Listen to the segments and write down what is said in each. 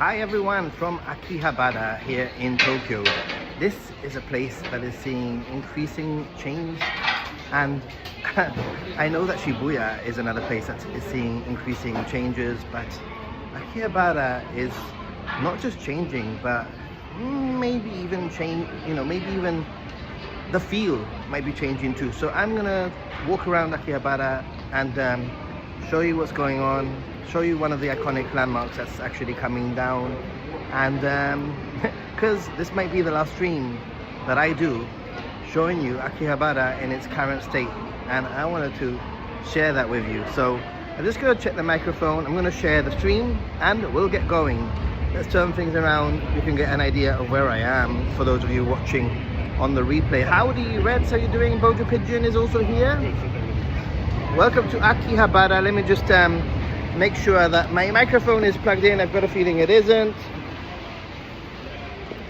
Hi everyone from Akihabara here in Tokyo. This is a place that is seeing increasing change, and I know that Shibuya is another place that is seeing increasing changes, but Akihabara is not just changing, but maybe even maybe even the feel might be changing too. So I'm gonna walk around Akihabara and show you what's going on, show you one of the iconic landmarks that's actually coming down, and because this might be the last stream that I do showing you Akihabara in its current state, and I wanted to share that with you. So I'm just going to check the microphone, I'm going to share the stream, and we'll get going. Let's turn things around, you can get an idea of where I am for those of you watching on the replay. Howdy Reds, how you doing? Bojo Pigeon is also here. Welcome to Akihabara. Let me just make sure that my microphone is plugged in. I've got a feeling it isn't.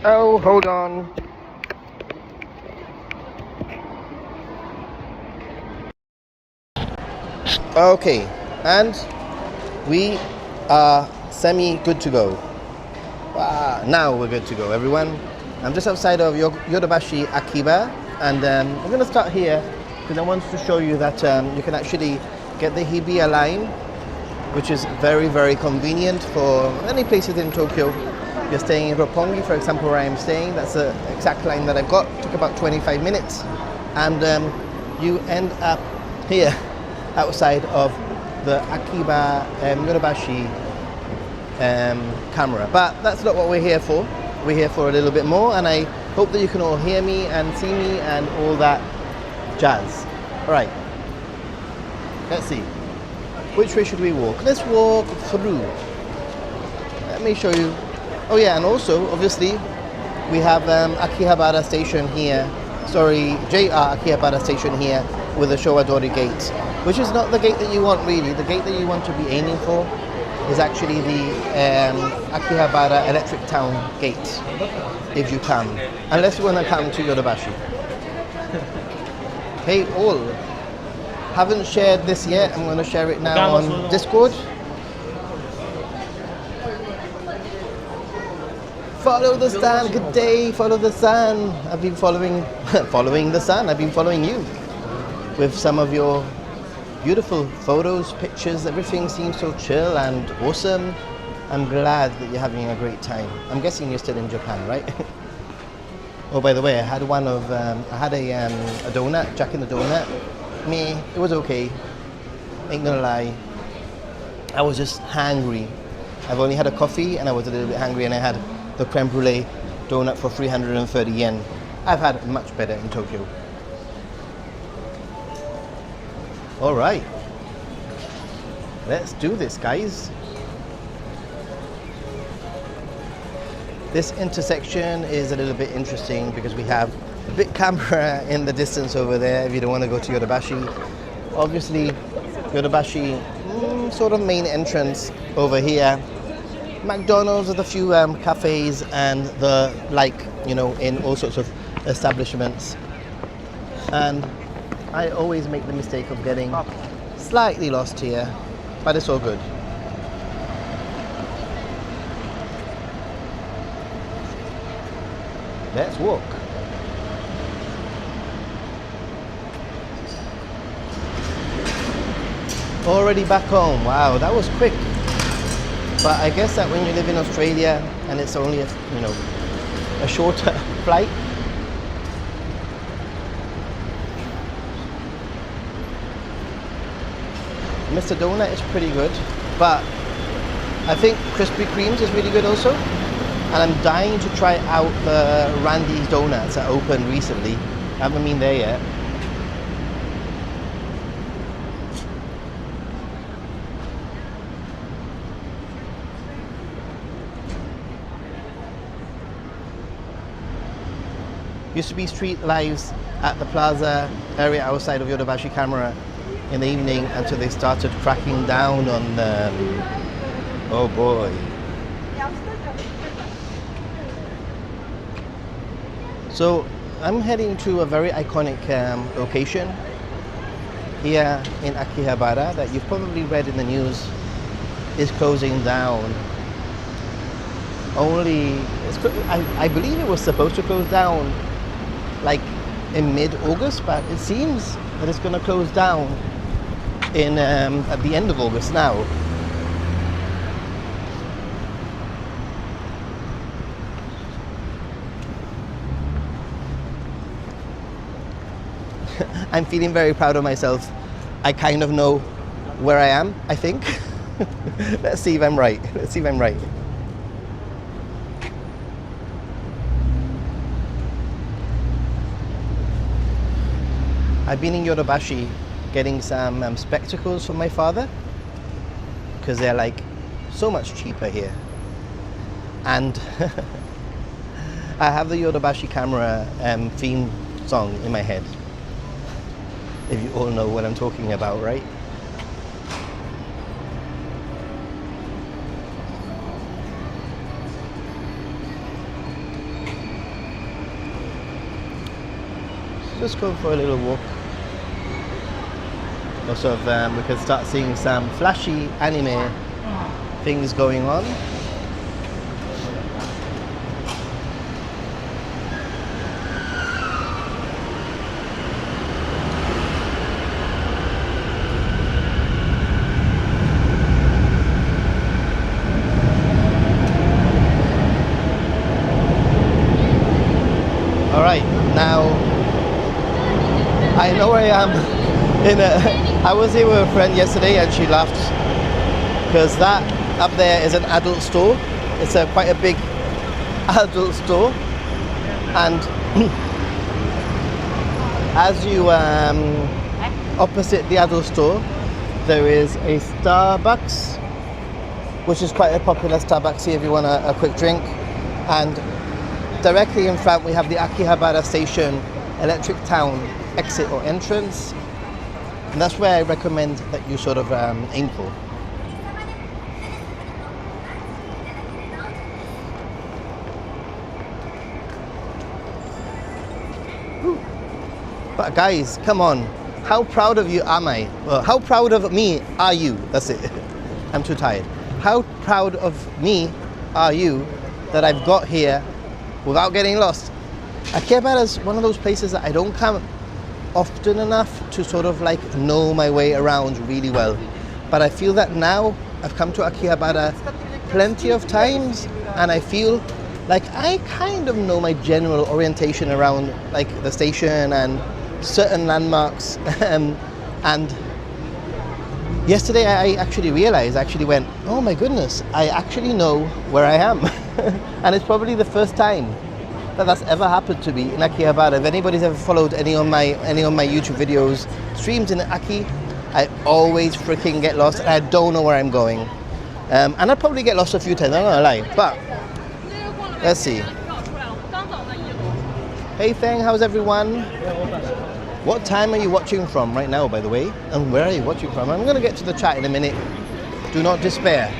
Oh, hold on. Okay, and we are semi good to go. Now we're good to go, everyone. I'm just outside of Yodobashi Akiba, and I'm going to start here because I want to show you that you can actually get the Hibiya line, which is very, very convenient for many places in Tokyo. You're staying in Roppongi, for example, where I'm staying. That's the exact line that I've got. It took about 25 minutes, and you end up here outside of the Akiba Yodobashi camera. But that's not what we're here for. We're here for a little bit more, and I hope that you can all hear me and see me and all that jazz. All right, let's see. Which way should we walk? Let's walk through. Let me show you. Oh yeah, and also, obviously, we have Akihabara station here. Sorry, JR Akihabara station here with the Showadori gate, which is not the gate that you want really. The gate that you want to be aiming for is actually the Akihabara Electric Town gate, if you can. Unless you want to come to Yodobashi. Hey all, haven't shared this yet. I'm going to share it now on Discord. Follow the sun, good day, follow the sun. I've been following the sun. I've been following you with some of your beautiful photos, pictures. Everything seems so chill and awesome. I'm glad that you're having a great time. I'm guessing you're still in Japan, right? Oh, by the way, I had a donut, Jack in the Donut. It was okay. Ain't gonna lie. I was just hangry. I've only had a coffee and I was a little bit hungry, and I had the creme brulee donut for 330 yen. I've had much better in Tokyo. All right, let's do this, guys. This intersection is a little bit interesting because we have a big camera in the distance over there if you don't want to go to Yodobashi. Obviously, Yodobashi, sort of main entrance over here. McDonald's with a few cafes and the like, in all sorts of establishments. And I always make the mistake of getting slightly lost here, but it's all good. Let's walk. Already back home. Wow, that was quick. But I guess that when you live in Australia and it's only a shorter flight, Mr. Donut is pretty good, but I think Krispy Kreme's is really good also. And I'm dying to try out the Randy's Donuts that opened recently. I haven't been there yet. Used to be street lives at the plaza area outside of Yodobashi camera in the evening until they started cracking down on them. Oh boy. So I'm heading to a very iconic location here in Akihabara that you've probably read in the news is closing down. only, I believe it was supposed to close down like in mid-August, but it seems that it's going to close down in at the end of August now. I'm feeling very proud of myself. I kind of know where I am, I think. Let's see if I'm right. Let's see if I'm right. I've been in Yodobashi getting some spectacles for my father because they're like so much cheaper here. And I have the Yodobashi camera theme song in my head. If you all know what I'm talking about, right? Just go for a little walk. Also, we can start seeing some flashy anime things going on. All right, now I know where I am. I was here with a friend yesterday and she laughed because that up there is an adult store. It's quite a big adult store, and as you opposite the adult store there is a Starbucks, which is quite a popular Starbucks here if you want a quick drink, and directly in front we have the Akihabara station electric town exit or entrance, and that's where I recommend that you sort of aim for. But guys, come on, how proud of you am I? Well, how proud of me are you? That's it. I'm too tired. How proud of me are you that I've got here without getting lost? Akihabara is one of those places that I don't come often enough to sort of like know my way around really well. But I feel that now I've come to Akihabara plenty of times and I feel like I kind of know my general orientation around like the station and certain landmarks. And yesterday I actually realized, I actually went, oh my goodness, I actually know where I am. And it's probably the first time that that's ever happened to me in Akihabara. If anybody's ever followed any of my YouTube videos, streams in Aki, I always freaking get lost and I don't know where I'm going. And I'll probably get lost a few times, I'm not gonna lie. But let's see. Hey Feng, how's everyone? What time are you watching from right now, by the way? And where are you watching from? I'm gonna get to the chat in a minute. Do not despair.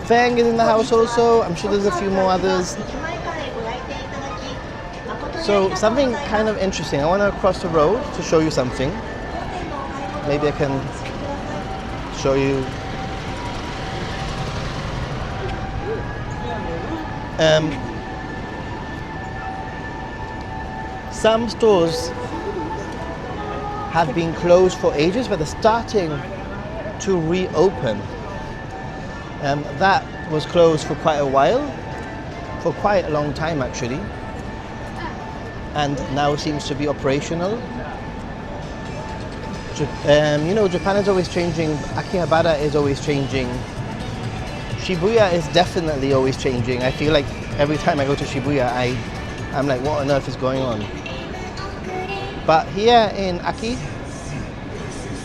Feng is in the house also. I'm sure there's a few more others. So something kind of interesting. I want to cross the road to show you something. Maybe I can show you. Some stores have been closed for ages, but they're starting to reopen. That was closed for quite a while, for quite a long time actually, and now seems to be operational. You know, Japan is always changing, Akihabara is always changing, Shibuya is definitely always changing. I feel like every time I go to Shibuya, I'm like, what on earth is going on? But here in Aki,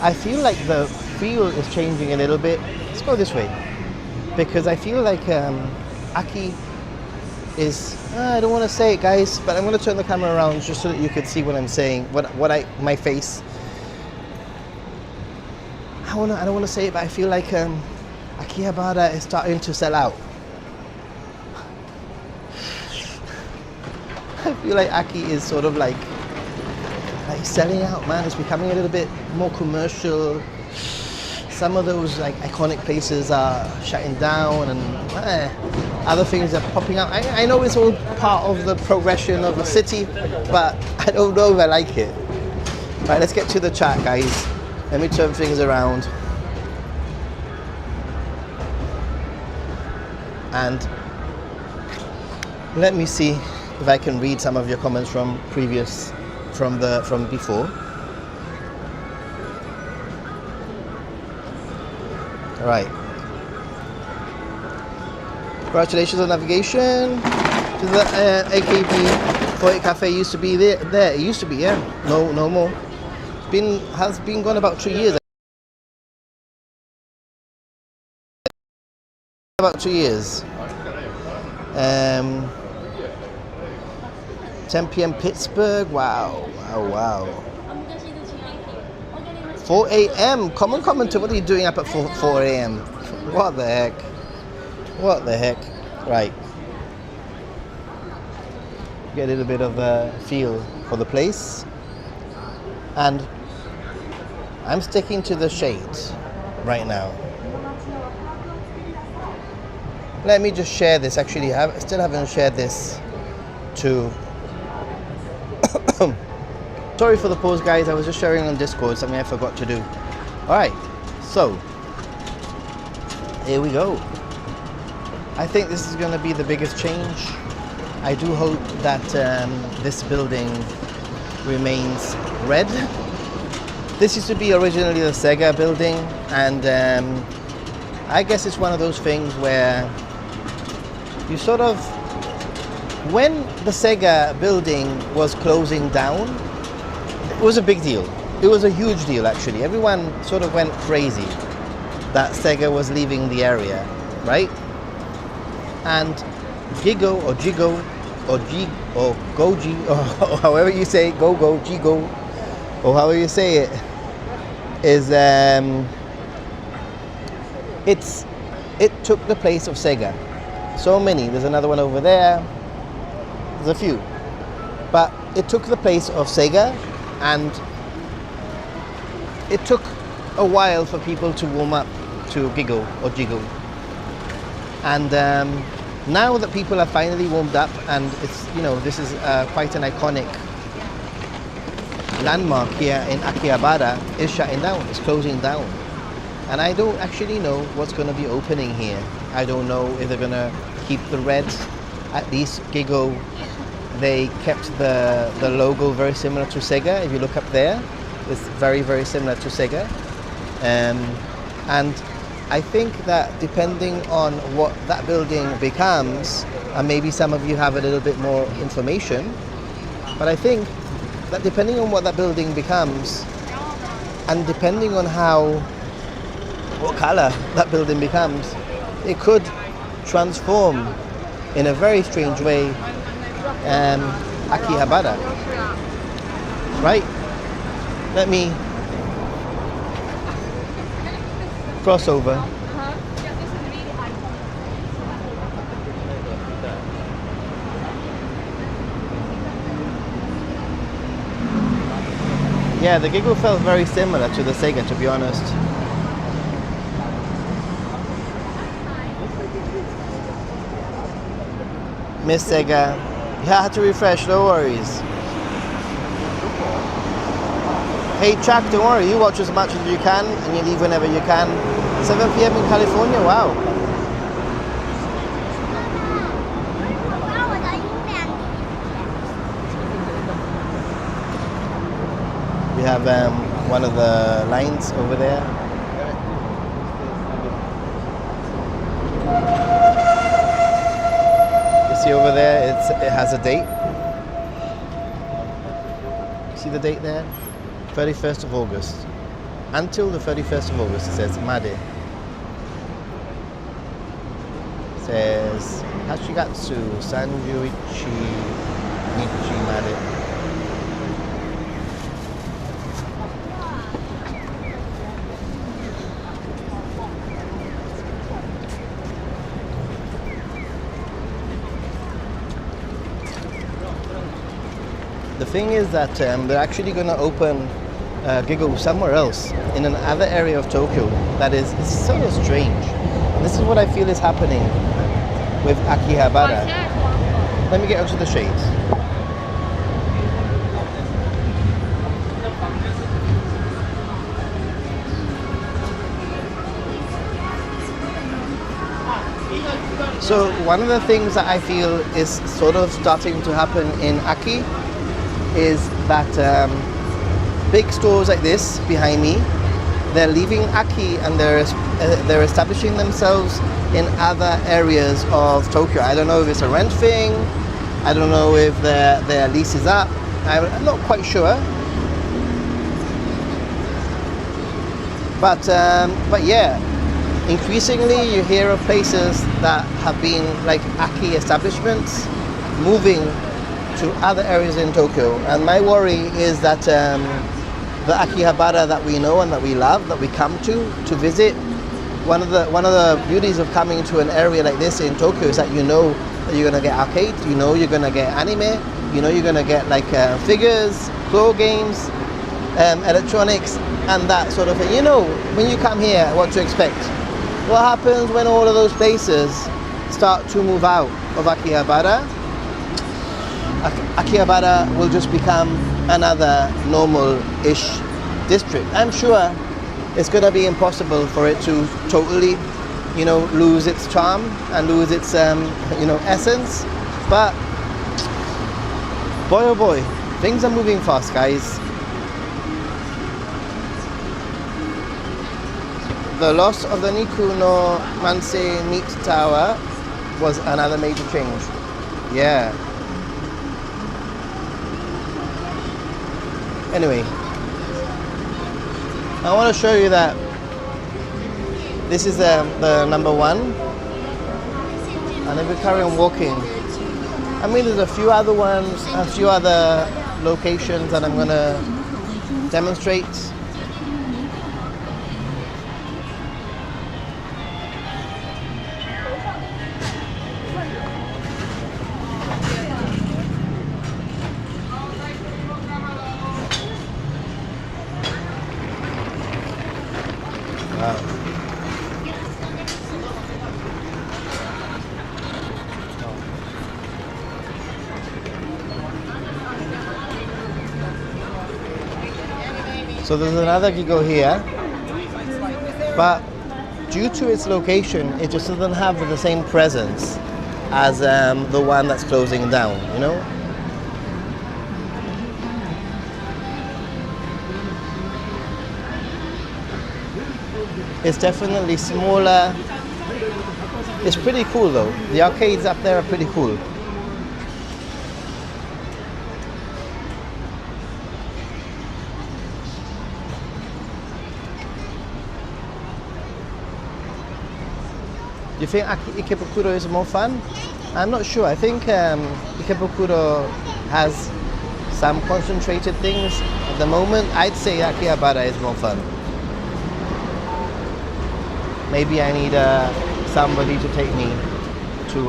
I feel like the feel is changing a little bit. Let's go this way. Because I feel like Aki is, I don't want to say it guys, but I'm going to turn the camera around just so that you could see what I'm saying, my face. I don't want to say it, but I feel like Akihabara is starting to sell out. feel like Aki is sort of like selling out, man. It's becoming a little bit more commercial. Some of those like iconic places are shutting down, and other things are popping up. I know it's all part of the progression of the city, but I don't know if I like it. Right, let's get to the chat, guys. Let me turn things around. And let me see if I can read some of your comments from before. All right. Congratulations on navigation to the AKB Cafe. Used to be there. It used to be, yeah. No more. Has been gone about 2 years. About 2 years. 10 p.m. Pittsburgh. Wow. 4 a.m. Common commenter, what are you doing up at 4 a.m.? What the heck? Right. Get a little bit of a feel for the place. And I'm sticking to the shade right now. Let me just share this. Actually, I still haven't shared this to... Sorry for the pause, guys. I was just sharing on Discord, something I forgot to do. Alright, so here we go. I think this is going to be the biggest change. I do hope that this building remains red. This used to be originally the Sega building, and I guess it's one of those things where you sort of, when the Sega building was closing down, it was a big deal. It was a huge deal, actually. Everyone sort of went crazy that Sega was leaving the area, right? And Gigo or Gigo or Goji or however you say it, Gigo, or however you say it, is it took the place of Sega. So many. There's another one over there. There's a few, but it took the place of Sega. And it took a while for people to warm up to Gigo or Gigo. And now that people are finally warmed up, and it's, this is quite an iconic landmark here in Akihabara, is shutting down, it's closing down. And I don't actually know what's going to be opening here. I don't know if they're going to keep the red. At least Gigo, they kept the logo very similar to Sega. If you look up there, it's very, very similar to Sega. And I think that depending on what that building becomes, and maybe some of you have a little bit more information, but I think that depending on what that building becomes, and depending on what color that building becomes, it could transform in a very strange way Akihabara. Right? Let me cross over. Yeah, the Gigo felt very similar to the Sega, to be honest. Miss Sega. Yeah, I had to refresh, no worries. Hey Chuck, don't worry, you watch as much as you can and you leave whenever you can. 7 p.m. in California, wow. We have one of the lines over there. You see over there, it has a date. See the date there? 31st of August. Until the 31st of August, it says Made. It says Hashigatsu Sanjuichi Nichi Made. The thing is that they're actually going to open Gigo somewhere else in another area of Tokyo that is sort of strange. This is what I feel is happening with Akihabara. Let me get onto the shades. So one of the things that I feel is sort of starting to happen in Aki is that big stores like this behind me, they're leaving Aki and they're establishing themselves in other areas of Tokyo. I don't know if it's a rent thing. I don't know if their lease is up. I'm not quite sure. But yeah, increasingly you hear of places that have been like Aki establishments moving to other areas in Tokyo. And my worry is that the Akihabara that we know and that we love, that we come to visit, one of the beauties of coming to an area like this in Tokyo is that you know that you're going to get arcades, you know you're going to get anime, you know you're going to get like figures, claw games, electronics, and that sort of thing. You know, when you come here, what to expect. What happens when all of those places start to move out of Akihabara? Akihabara will just become another normal-ish district. I'm sure it's going to be impossible for it to totally, you know, lose its charm and lose its, you know, essence. But boy, oh boy, things are moving fast, guys. The loss of the Niku no Mansei Meat Tower was another major change. Yeah. Anyway, I want to show you that this is the number one, and if we carry on walking, I mean there's a few other ones, a few other locations that I'm going to demonstrate. So there's another Gigo here, but due to its location, it just doesn't have the same presence as the one that's closing down, you know? It's definitely smaller. It's pretty cool though. The arcades up there are pretty cool. Do you think Ikebukuro is more fun? I'm not sure. I think Ikebukuro has some concentrated things at the moment. I'd say Akihabara is more fun. Maybe I need somebody to take me to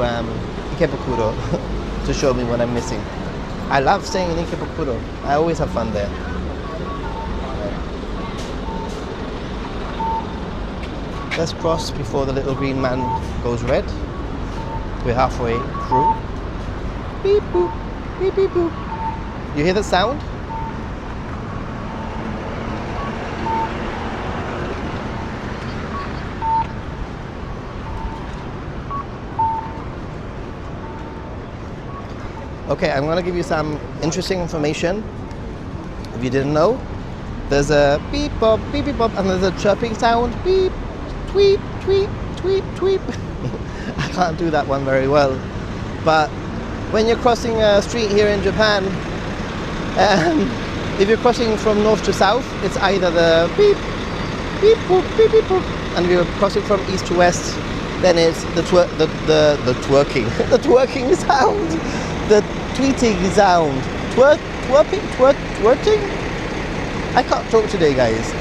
Ikebukuro to show me what I'm missing. I love staying in Ikebukuro. I always have fun there. Let's cross before the little green man goes red. We're halfway through. Beep boop, beep beep boop. You hear the sound? Okay, I'm gonna give you some interesting information. If you didn't know, there's a beep bop, beep beep bop, and there's a chirping sound. Beep. Tweet, tweet, tweet, tweet. I can't do that one very well. But when you're crossing a street here in Japan, if you're crossing from north to south, it's either the beep, beep, boop, beep, beep, boop. And if you're crossing from east to west, then it's the twerking, the twerking sound, the tweeting sound, twerking. I can't talk today, guys.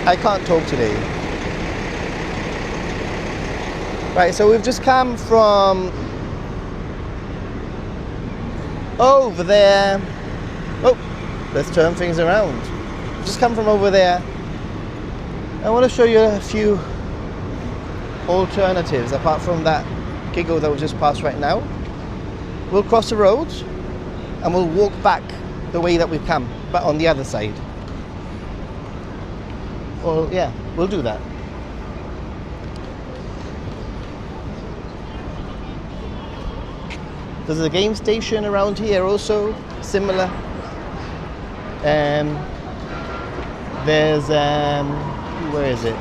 I can't talk today. Right, so we've just come from over there. Oh, let's turn things around. Just come from over there. I want to show you a few alternatives apart from that Gigo that we just passed right now. We'll cross the road and we'll walk back the way that we've come, but on the other side. Well, yeah, we'll do that. There's a game station around here also, similar. There's, where is it?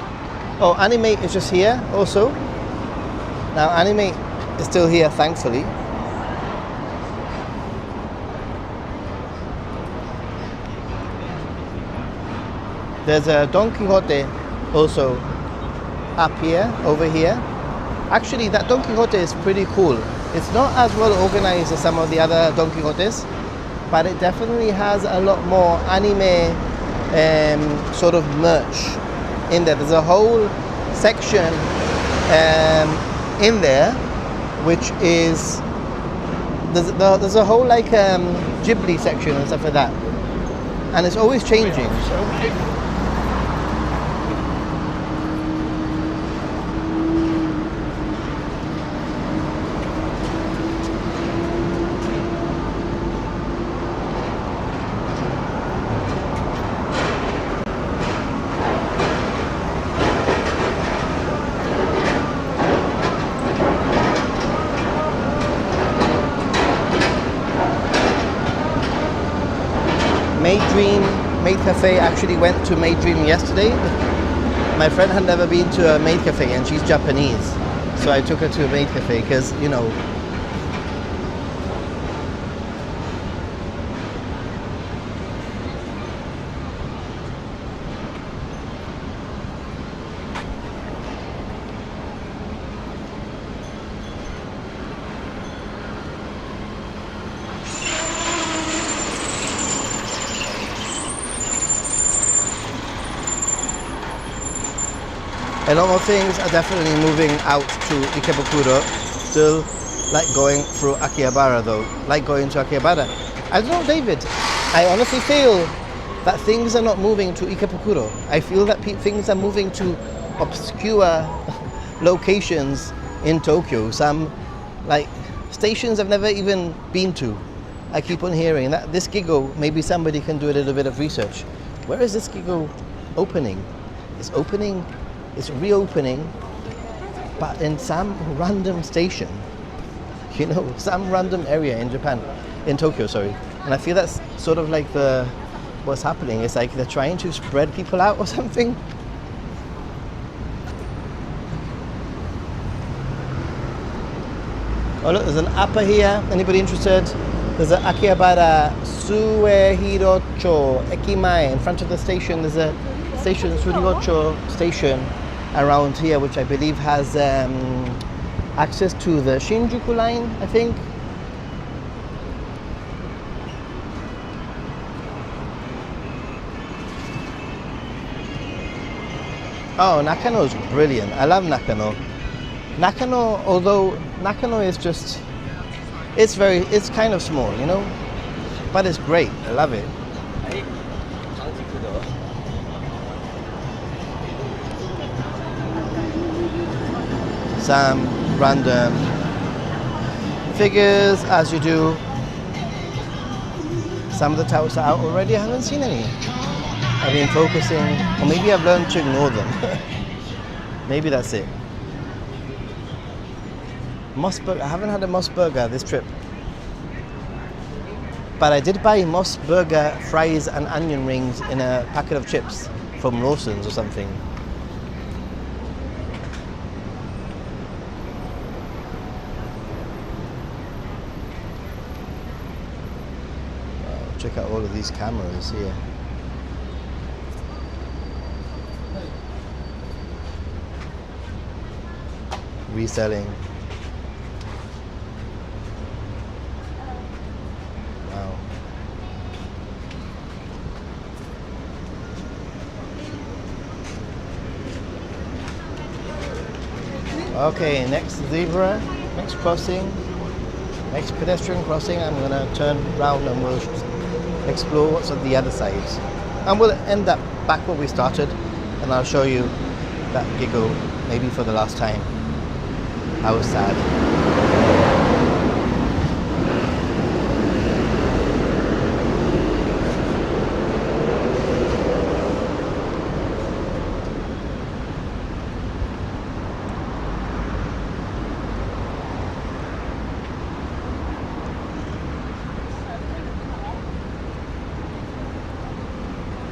Oh, Anime is just here also. Now Anime is still here, thankfully. There's a Don Quixote also up here, over here. Actually, that Don Quixote is pretty cool. It's not as well organized as some of the other Don Quixotes, but it definitely has a lot more anime sort of merch in there. There's a whole section in there, which is there's a whole like Ghibli section and stuff like that, and it's always changing. Maid Cafe actually went to Maid Dream yesterday. My friend had never been to a Maid Cafe and she's Japanese, so I took her to a Maid Cafe because, you know, a lot more things are definitely moving out to Ikebukuro. Still like going through Akihabara though. Like going to Akihabara. I don't know, David. I honestly feel that things are not moving to Ikebukuro. I feel that things are moving to obscure locations in Tokyo. Some like stations I've never even been to. I keep on hearing that this Gigo, maybe somebody can do a little bit of research. Where is this Gigo opening? It's opening. It's reopening, but in some random station, you know, some random area in Japan, in Tokyo, sorry. And I feel that's sort of like what's happening. It's like they're trying to spread people out or something. Oh look, there's an upper here. Anybody interested? There's an Akihabara Suehirocho Ekimae. In front of the station, there's a station, Suehirocho station, around here, which I believe has access to the Shinjuku line, I think. Oh, Nakano is brilliant. I love Nakano. Nakano, although Nakano is just, it's kind of small, you know, but it's great. I love it. Some random figures, as you do. Some of the towels are out already. I haven't seen any. I've been focusing, or maybe I've learned to ignore them. Maybe that's it. Moss Burger. I haven't had a Moss Burger this trip, but I did buy Moss Burger fries and onion rings in a packet of chips from Lawson's or something. Check out all of these cameras here. Reselling. Wow. Okay, next zebra, next crossing. Next pedestrian crossing, I'm gonna turn round and we'll explore what's on the other side. And we'll end up back where we started, and I'll show you that Gigo, maybe for the last time. How sad.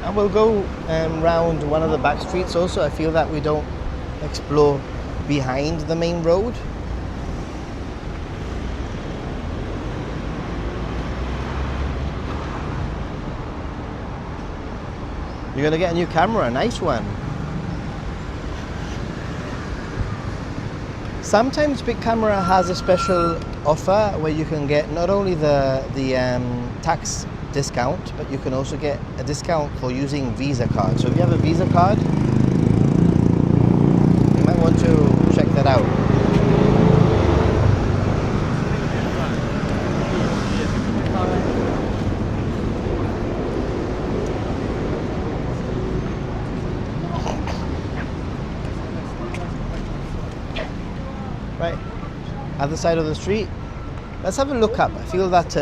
And we'll go round one of the back streets also. I feel that we don't explore behind the main road. You're gonna get a new camera, a nice one. Sometimes Big Camera has a special offer where you can get not only the tax discount, but you can also get a discount for using Visa card. So if you have a Visa card, you might want to check that out. Right, other side of the street. Let's have a look up. I feel that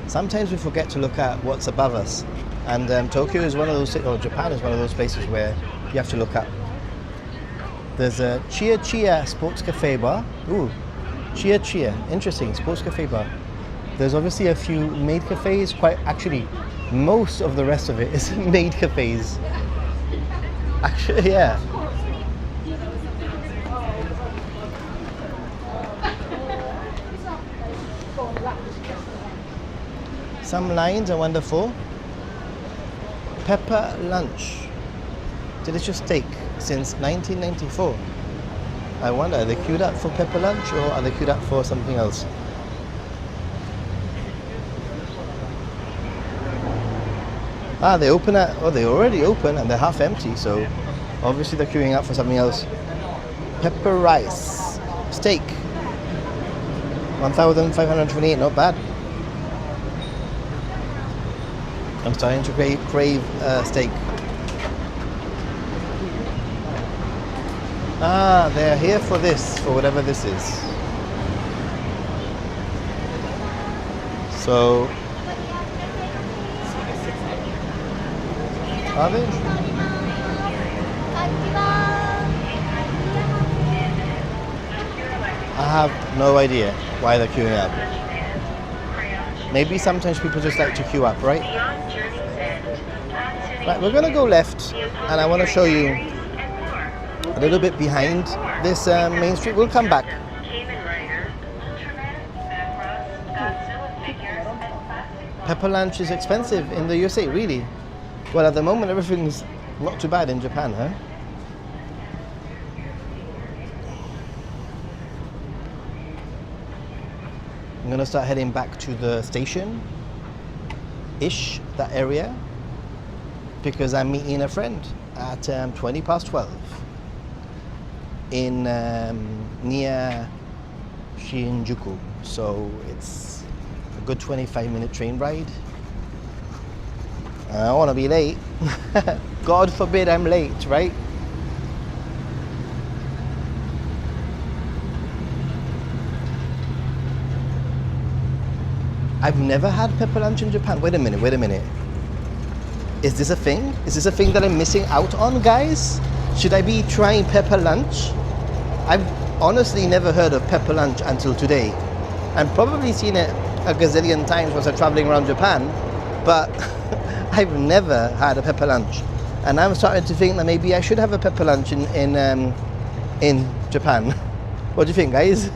sometimes we forget to look at what's above us, and Tokyo is one of those, or Japan is one of those places where you have to look up. There's a Chia sports cafe bar. Ooh, Chia, interesting, sports cafe bar. There's obviously a few maid cafes, actually most of the rest of it is maid cafes. Actually, yeah. Some lines are wonderful. Pepper lunch. Delicious steak since 1994. I wonder, are they queued up for pepper lunch or are they queued up for something else? Ah, they open at, oh, they already open and they're half empty, so obviously they're queuing up for something else. Pepper rice. Steak. 1,528, not bad. I'm starting to crave steak. Ah, they're here for this, for whatever this is. So, are they? I have no idea why they're queuing up. Maybe sometimes people just like to queue up, right? Right, we're gonna go left, and I want to show you a little bit behind this main street. We'll come back. Pepper lunch is expensive in the USA, really? Well, at the moment, everything's not too bad in Japan, huh? I'm gonna start heading back to the station-ish, that area, because I'm meeting a friend at 12:20 in near Shinjuku. So it's a good 25-minute train ride. I don't want to be late. God forbid I'm late, right? I've never had pepper lunch in Japan. Wait a minute. Is this a thing? Is this a thing that I'm missing out on, guys? Should I be trying pepper lunch? I've honestly never heard of pepper lunch until today. I've probably seen it a gazillion times whilst I'm traveling around Japan, but I've never had a pepper lunch. And I'm starting to think that maybe I should have a pepper lunch in Japan. What do you think, guys?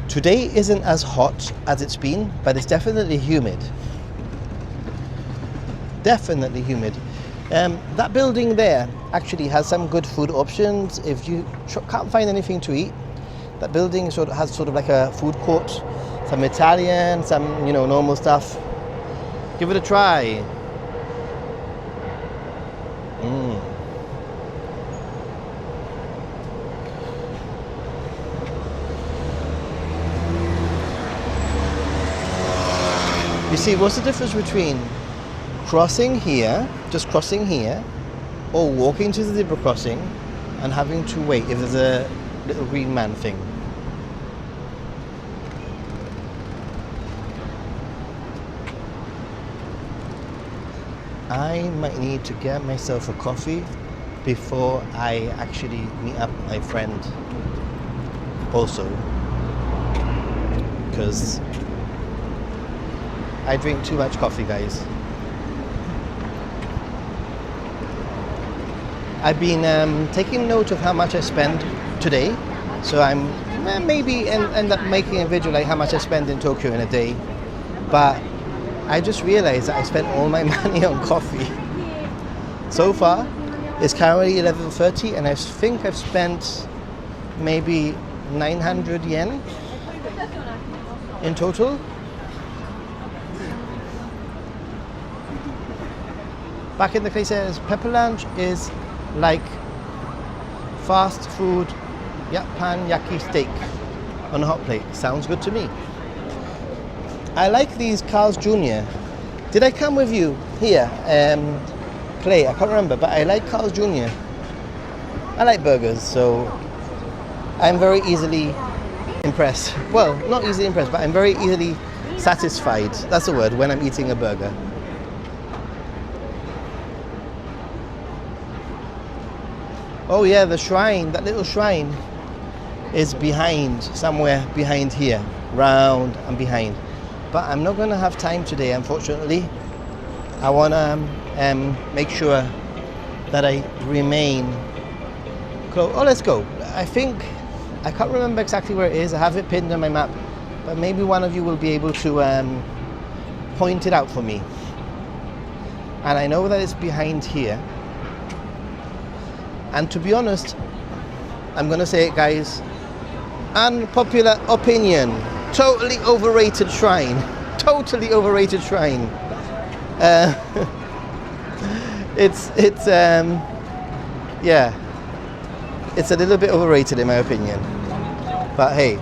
Today isn't as hot as it's been, but it's definitely humid. Definitely humid. That building there actually has some good food options. If you can't find anything to eat, that building has sort of like a food court, some Italian, some normal stuff. Give it a try. You see, what's the difference between crossing here, just crossing here, or walking to the zebra crossing and having to wait if there's a little green man thing? I might need to get myself a coffee before I actually meet up with my friend also, because I drink too much coffee, guys. I've been taking note of how much I spend today, so I'm maybe end up making a video like how much I spend in Tokyo in a day, but I just realized that I spent all my money on coffee. So far, it's currently 11:30 and I think I've spent maybe 900 yen in total. Back in the case says Pepper Lounge is like fast food Japan-yaki steak on a hot plate. Sounds good to me. I like these Carl's Jr. Did I come with you here? Clay, I can't remember, but I like Carl's Jr. I like burgers, so I'm very easily impressed. Well, not easily impressed, but I'm very easily satisfied. That's the word, when I'm eating a burger. Oh yeah, the shrine, that little shrine is behind, somewhere behind here, round and behind. But I'm not going to have time today, unfortunately. I want to make sure that I remain close. Oh, let's go. I think, I can't remember exactly where it is. I have it pinned on my map, but maybe one of you will be able to point it out for me. And I know that it's behind here. And to be honest, I'm going to say it, guys, unpopular opinion. Totally overrated shrine. Totally overrated shrine. Yeah, it's a little bit overrated in my opinion. But hey.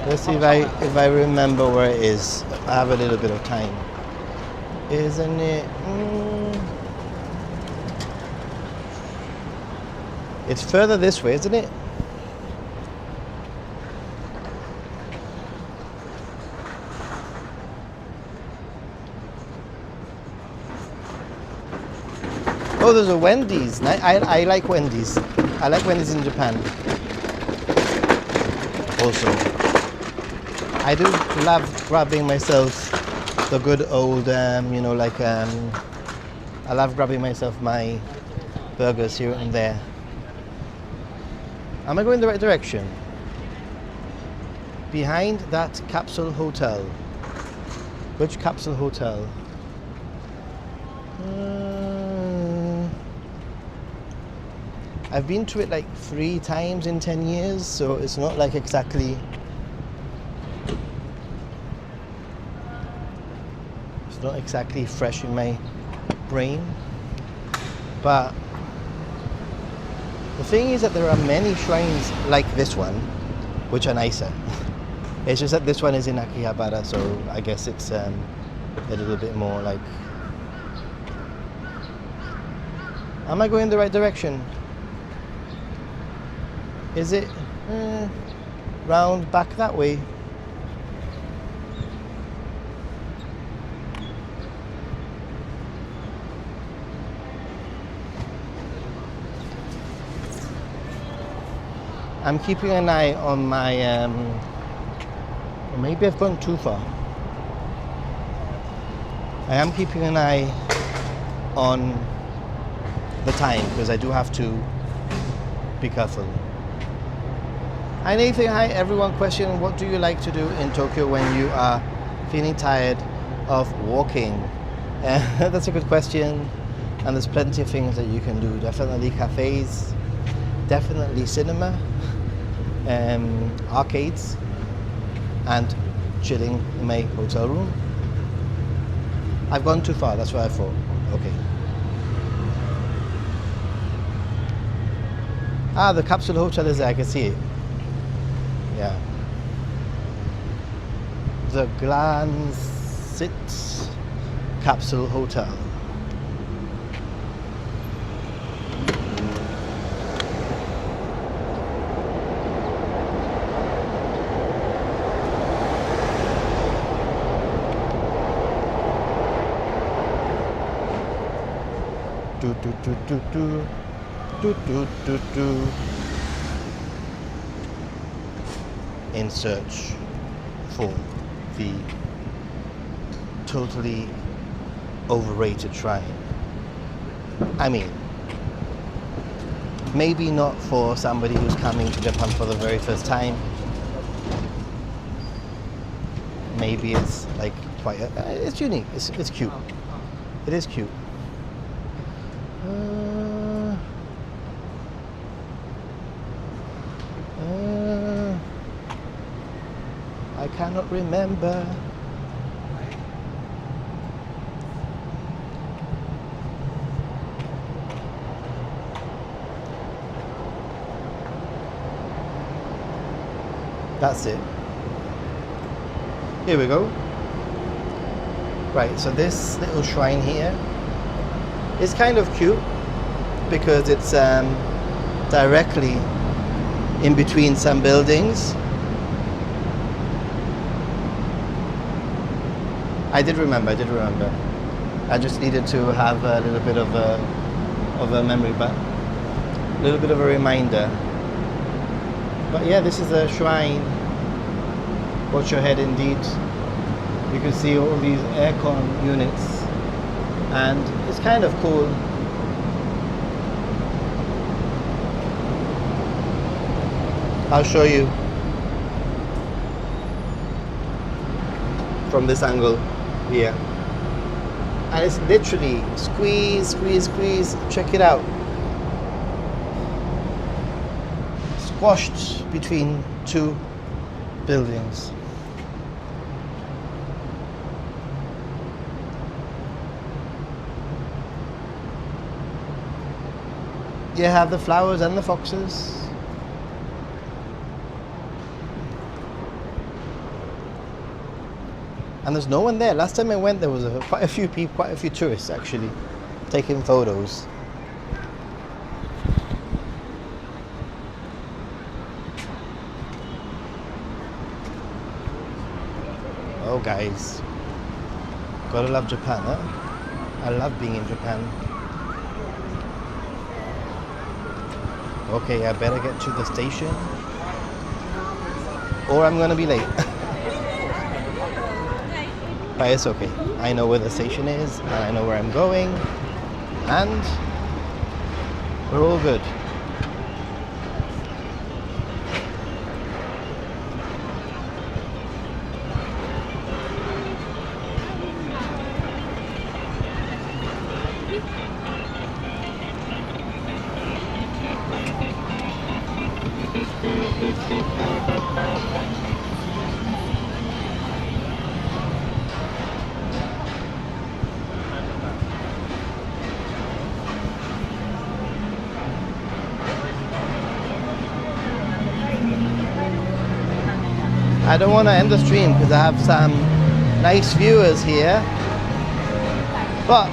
Let's see if I remember where it is. I have a little bit of time. Isn't it? It's further this way, isn't it? Oh, there's a Wendy's. I like Wendy's. I like Wendy's in Japan. Also, I do love grabbing myself the good old, I love grabbing myself my burgers here and there. Am I going the right direction? Behind that capsule hotel. Which capsule hotel? I've been to it like 3 times in 10 years, so it's not like exactly... It's not exactly fresh in my brain. But the thing is that there are many shrines like this one, which are nicer. It's just that this one is in Akihabara, so I guess it's a little bit more like... Am I going the right direction? Is it round back that way? I'm keeping an eye on my, maybe I've gone too far. I am keeping an eye on the time because I do have to be careful. Hi Nathan, hi everyone. Question, what do you like to do in Tokyo when you are feeling tired of walking? That's a good question, and there's plenty of things that you can do. Definitely cafes, definitely cinema, arcades, and chilling in my hotel room. I've gone too far, that's what I thought. Okay. Ah, the capsule hotel is there, I can see it. Yeah. The Glansit Capsule Hotel. Do do do do do do do do do. In search for the totally overrated shrine. I mean, maybe not for somebody who's coming to Japan for the very first time. Maybe it's like quite it's unique, it's cute. It is cute. I cannot remember. That's it. Here we go. Right, so this little shrine here is kind of cute because it's directly in between some buildings. I did remember. I just needed to have a little bit of a memory, but a little bit of a reminder. But yeah, this is a shrine. Watch your head indeed. You can see all these aircon units and it's kind of cool. I'll show you from this angle here. And it's literally squeeze, squeeze, squeeze. Check it out. Squashed between two buildings. You have the flowers and the foxes. And there's no one there. Last time I went, there was quite a few people, quite a few tourists actually, taking photos. Oh guys, gotta love Japan, huh? I love being in Japan. Okay, I better get to the station or I'm gonna be late. But it's okay. I know where the station is and I know where I'm going and we're all good. I don't want to end the stream because I have some nice viewers here, but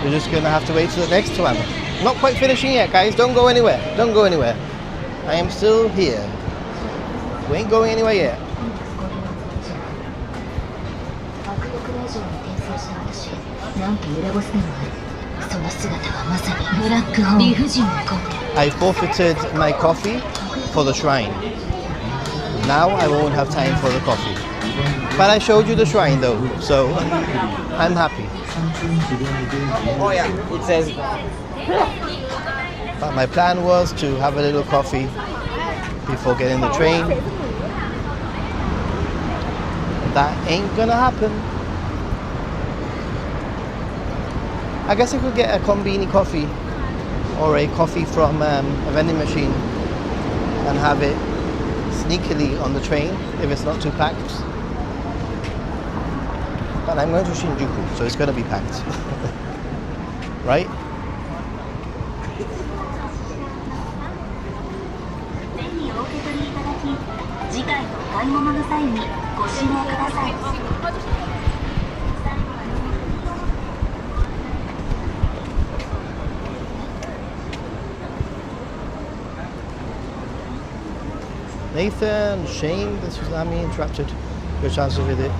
we're just going to have to wait till the next one. Not quite finishing yet, guys. Don't go anywhere. Don't go anywhere. I am still here. We ain't going anywhere yet. I forfeited my coffee for the shrine. Now I won't have time for the coffee. But I showed you the shrine though, so I'm happy. Oh yeah, it says. But my plan was to have a little coffee before getting the train. That ain't gonna happen. I guess I could get a combini coffee or a coffee from a vending machine and have it sneakily on the train if it's not too packed. But I'm going to Shinjuku, so it's going to be packed. Right? 次回のお買い物の際にご指名ください。Nathan, Shane, this was Ami interrupted your chance to visit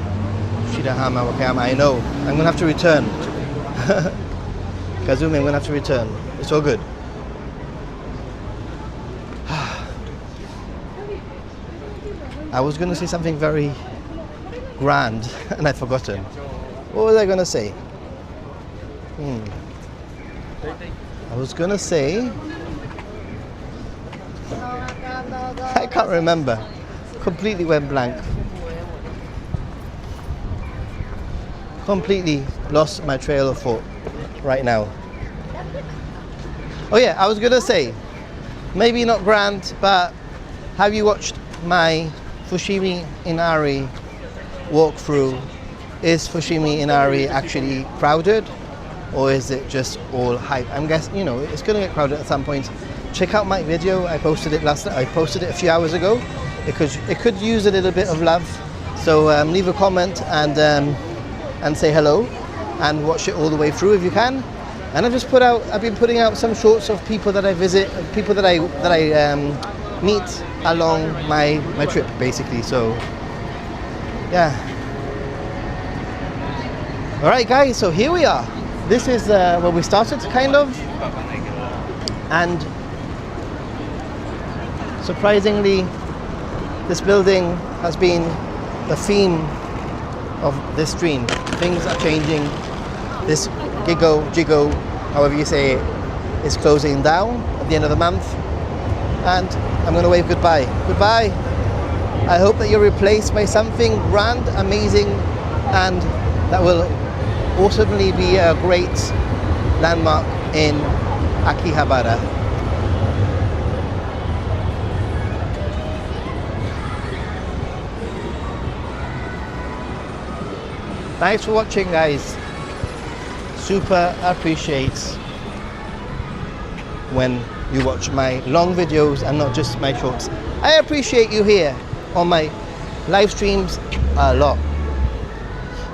Shirahama Wakayama. I know, I'm gonna have to return. Kazumi, I'm gonna have to return. It's all good. I was gonna say something very grand and I've forgotten. What was I gonna say? I was gonna say, I can't remember. Completely went blank. Completely lost my trail of thought right now. Oh yeah, I was gonna say, maybe not grand, but have you watched my Fushimi Inari walkthrough? Is Fushimi Inari actually crowded, or is it just all hype? I'm guessing, you know, it's gonna get crowded at some point. Check out my video. I posted it last night. I posted it a few hours ago. It could use a little bit of love. So leave a comment and say hello, and watch it all the way through if you can. And I've been putting out some shorts of people that I visit, people that I meet along my trip, basically. So yeah. All right, guys. So here we are. This is where we started, kind of, and surprisingly, this building has been the theme of this stream. Things are changing. This Gigo, however you say it, is closing down at the end of the month, and I'm going to wave goodbye. Goodbye. I hope that you're replaced by something grand, amazing, and that will ultimately be a great landmark in Akihabara. Thanks for watching, guys. Super appreciate when you watch my long videos and not just my shorts. I appreciate you here on my live streams a lot,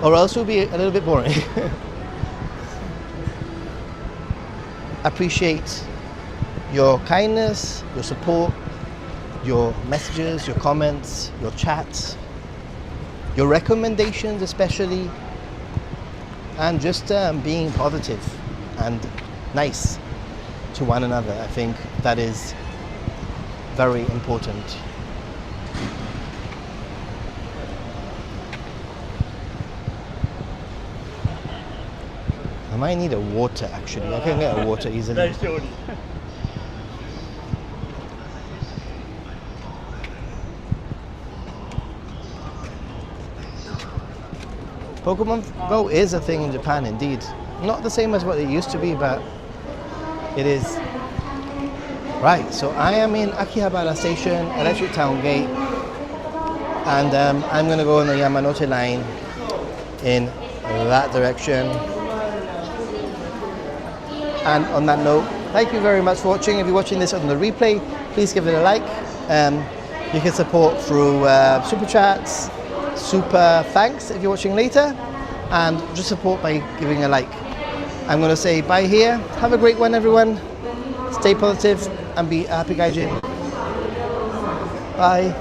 or else it will be a little bit boring. Appreciate your kindness, your support, your messages, your comments, your chats, your recommendations especially, and just being positive and nice to one another. I think that is very important. I might need a water actually. I can get a water easily. Pokemon Go is a thing in Japan indeed. Not the same as what it used to be, but it is. Right, so I am in Akihabara Station, Electric Town Gate, and I'm going to go on the Yamanote line in that direction. And on that note, thank you very much for watching. If you're watching this on the replay, please give it a like. You can support through super chats, super thanks if you're watching later, and just support by giving a like. I'm going to say bye here. Have a great one, everyone. Stay positive and be a happy gaijin. Bye.